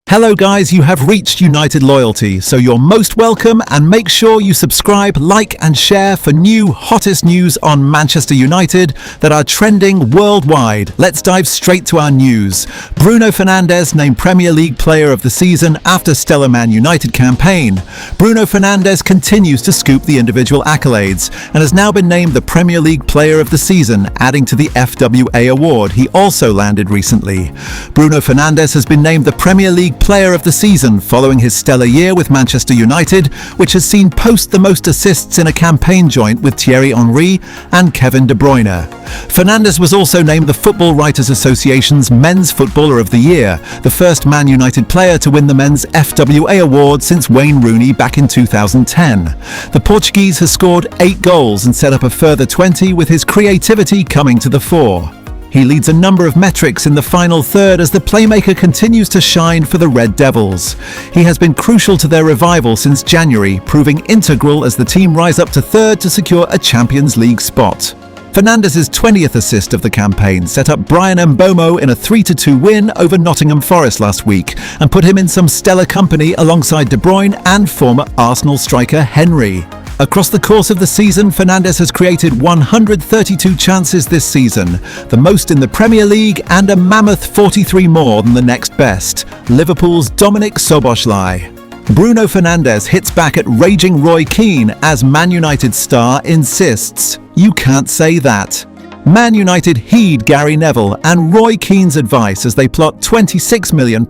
Hello guys, you have reached United Loyalty, so you're most welcome, and make sure you subscribe, like and share for new hottest news on Manchester United that are trending worldwide. Let's dive straight to our news. Bruno Fernandes named Premier League Player of the Season after stellar Man United campaign. Bruno Fernandes continues to scoop the individual accolades and has now been named the Premier League Player of the Season, adding to the FWA award he also landed recently. Bruno Fernandes has been named the Premier League Player of the Season following his stellar year with Manchester United, which has seen post the most assists in a campaign joint with Thierry Henry and Kevin De Bruyne. Fernandes was also named the Football Writers Association's Men's Footballer of the Year, the first Man United player to win the Men's FWA award since Wayne Rooney back in 2010. The Portuguese has scored 8 goals and set up a further 20, with his creativity coming to the fore. He leads a number of metrics in the final third as the playmaker continues to shine for the Red Devils. He has been crucial to their revival since January, proving integral as the team rise up to third to secure a Champions League spot. Fernandes' 20th assist of the campaign set up Brian Mbeumo in a 3-2 win over Nottingham Forest last week and put him in some stellar company alongside De Bruyne and former Arsenal striker Henry. Across the course of the season, Fernandes has created 132 chances this season, the most in the Premier League and a mammoth 43 more than the next best, Liverpool's Dominik Szoboszlai. Bruno Fernandes hits back at raging Roy Keane as Man United star insists, "You can't say that." Man United heed Gary Neville and Roy Keane's advice as they plot £26 million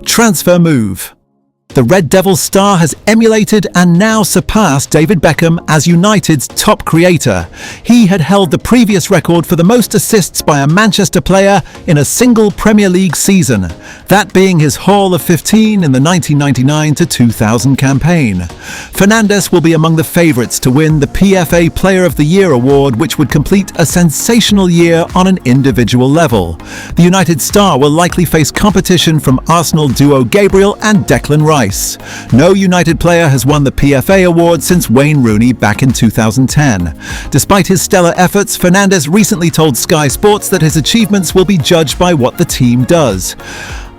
transfer move. The Red Devils star has emulated and now surpassed David Beckham as United's top creator. He had held the previous record for the most assists by a Manchester player in a single Premier League season, that being his haul of 15 in the 1999-2000 campaign. Fernandes will be among the favourites to win the PFA Player of the Year award, which would complete a sensational year on an individual level. The United star will likely face competition from Arsenal duo Gabriel and Declan Rice. No United player has won the PFA award since Wayne Rooney back in 2010. Despite his stellar efforts, Fernandes recently told Sky Sports that his achievements will be judged by what the team does.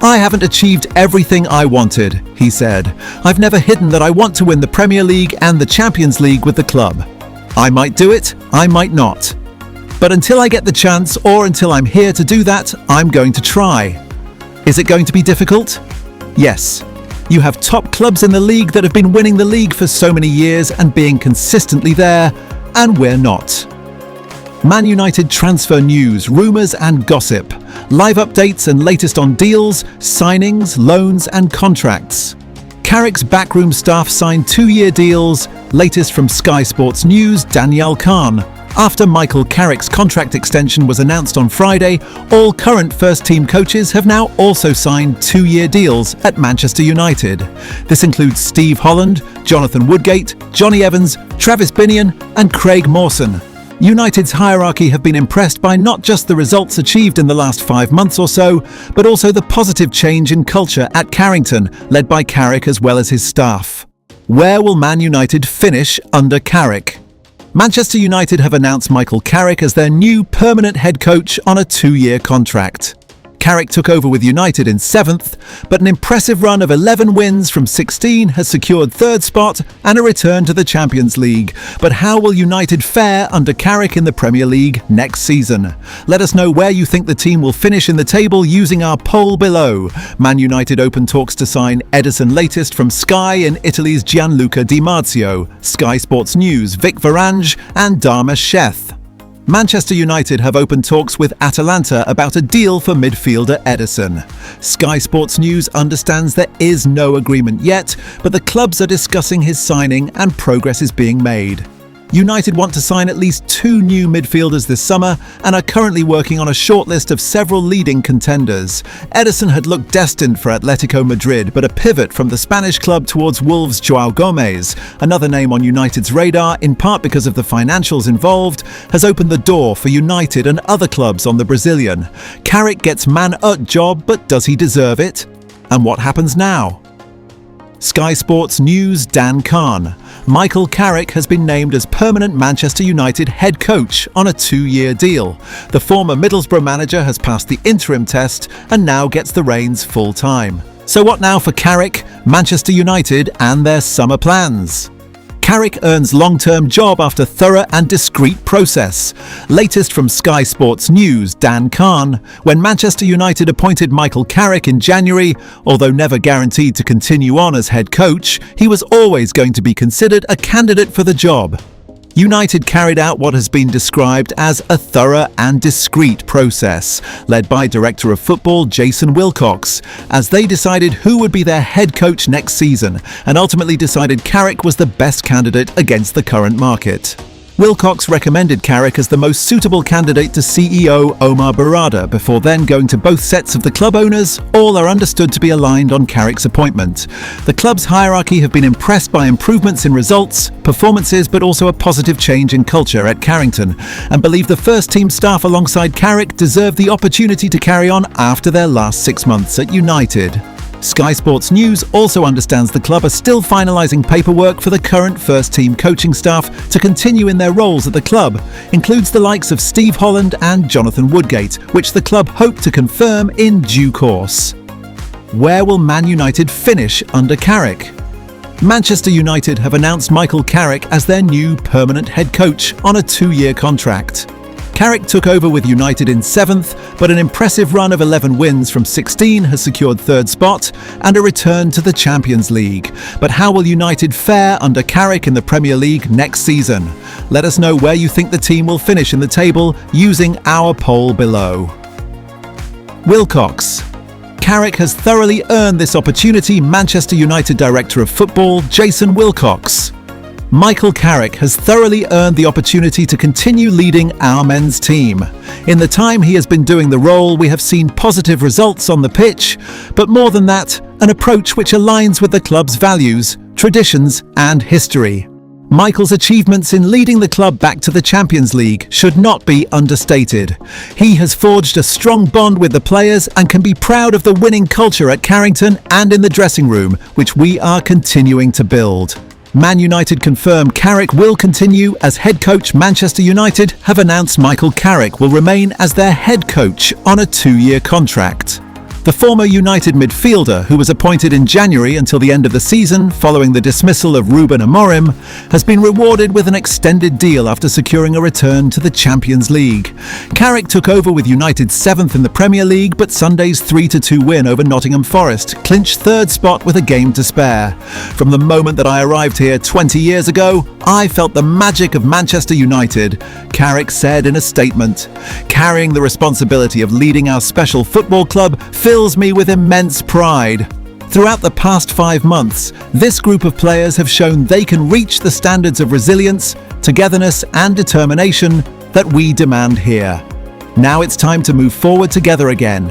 "I haven't achieved everything I wanted," he said. "I've never hidden that I want to win the Premier League and the Champions League with the club. I might do it, I might not. But until I get the chance, or until I'm here to do that, I'm going to try." Is it going to be difficult? Yes. You have top clubs in the league that have been winning the league for so many years and being consistently there, and we're not. Man United transfer news, rumours and gossip, live updates and latest on deals, signings, loans and contracts. Carrick's backroom staff signed 2-year deals, latest from Sky Sports News, Danielle Khan. After Michael Carrick's contract extension was announced on Friday, all current first-team coaches have now also signed 2-year deals at Manchester United. This includes Steve Holland, Jonathan Woodgate, Johnny Evans, Travis Binion and Craig Mawson. United's hierarchy have been impressed by not just the results achieved in the last 5 months or so, but also the positive change in culture at Carrington, led by Carrick as well as his staff. Where will Man United finish under Carrick? Manchester United have announced Michael Carrick as their new permanent head coach on a 2-year contract. Carrick took over with United in 7th, but an impressive run of 11 wins from 16 has secured 3rd spot and a return to the Champions League. But how will United fare under Carrick in the Premier League next season? Let us know where you think the team will finish in the table using our poll below. Man United open talks to sign Edison latest from Sky and Italy's Gianluca Di Marzio, Sky Sports News, Vic Varange and Dharmesh Sheth. Manchester United have opened talks with Atalanta about a deal for midfielder Edison. Sky Sports News understands there is no agreement yet, but the clubs are discussing his signing and progress is being made. United want to sign at least 2 new midfielders this summer and are currently working on a shortlist of several leading contenders. Edison had looked destined for Atletico Madrid, but a pivot from the Spanish club towards Wolves' João Gomes, another name on United's radar, in part because of the financials involved, has opened the door for United and other clubs on the Brazilian. Carrick gets man-up job, but does he deserve it? And what happens now? Sky Sports News, Dan Khan. Michael Carrick has been named as permanent Manchester United head coach on a 2-year deal. The former Middlesbrough manager has passed the interim test and now gets the reins full-time. So what now for Carrick, Manchester United and their summer plans? Carrick earns long-term job after thorough and discreet process. Latest from Sky Sports News, Dan Khan. When Manchester United appointed Michael Carrick in January, although never guaranteed to continue on as head coach, he was always going to be considered a candidate for the job. United carried out what has been described as a thorough and discreet process, led by Director of Football Jason Wilcox, as they decided who would be their head coach next season, and ultimately decided Carrick was the best candidate against the current market. Wilcox recommended Carrick as the most suitable candidate to CEO Omar Barada before then going to both sets of the club owners. All are understood to be aligned on Carrick's appointment. The club's hierarchy have been impressed by improvements in results, performances, but also a positive change in culture at Carrington, and believe the first team staff alongside Carrick deserve the opportunity to carry on after their last 6 months at United. Sky Sports News also understands the club are still finalising paperwork for the current first-team coaching staff to continue in their roles at the club, includes the likes of Steve Holland and Jonathan Woodgate, which the club hope to confirm in due course. Where will Man United finish under Carrick? Manchester United have announced Michael Carrick as their new permanent head coach on a 2-year contract. Carrick took over with United in 7th, but an impressive run of 11 wins from 16 has secured 3rd spot and a return to the Champions League. But how will United fare under Carrick in the Premier League next season? Let us know where you think the team will finish in the table using our poll below. Wilcox. Carrick has thoroughly earned this opportunity, Manchester United Director of Football Jason Wilcox. Michael Carrick has thoroughly earned the opportunity to continue leading our men's team. In the time he has been doing the role, we have seen positive results on the pitch, but more than that, an approach which aligns with the club's values, traditions, and history. Michael's achievements in leading the club back to the Champions League should not be understated. He has forged a strong bond with the players and can be proud of the winning culture at Carrington and in the dressing room, which we are continuing to build. Man United confirm Carrick will continue as head coach. Manchester United have announced Michael Carrick will remain as their head coach on a 2-year contract. The former United midfielder, who was appointed in January until the end of the season following the dismissal of Ruben Amorim, has been rewarded with an extended deal after securing a return to the Champions League. Carrick took over with United 7th in the Premier League, but Sunday's 3-2 win over Nottingham Forest clinched 3rd spot with a game to spare. From the moment that I arrived here 20 years ago, I felt the magic of Manchester United, Carrick said in a statement. Carrying the responsibility of leading our special football club fills me with immense pride. Throughout the past 5 months, this group of players have shown they can reach the standards of resilience, togetherness and determination that we demand here. Now it's time to move forward together again,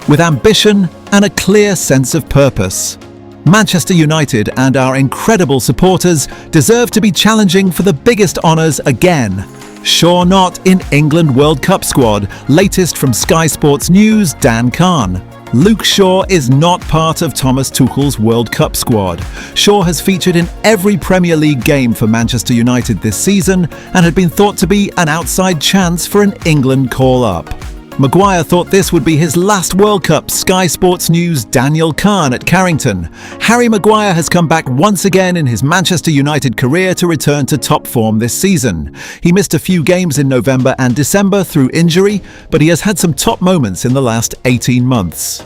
with ambition and a clear sense of purpose. Manchester United and our incredible supporters deserve to be challenging for the biggest honours again. Sure not in England World Cup squad. Latest from Sky Sports News, Dan Khan. Luke Shaw is not part of Thomas Tuchel's World Cup squad. Shaw has featured in every Premier League game for Manchester United this season and had been thought to be an outside chance for an England call-up. Maguire thought this would be his last World Cup. Sky Sports News' Daniel Kahn at Carrington. Harry Maguire has come back once again in his Manchester United career to return to top form this season. He missed a few games in November and December through injury, but he has had some top moments in the last 18 months.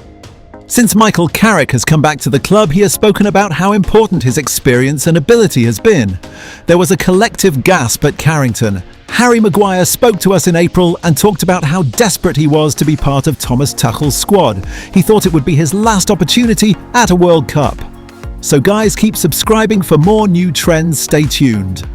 Since Michael Carrick has come back to the club, he has spoken about how important his experience and ability has been. There was a collective gasp at Carrington. Harry Maguire spoke to us in April and talked about how desperate he was to be part of Thomas Tuchel's squad. He thought it would be his last opportunity at a World Cup. So guys, keep subscribing for more new trends. Stay tuned.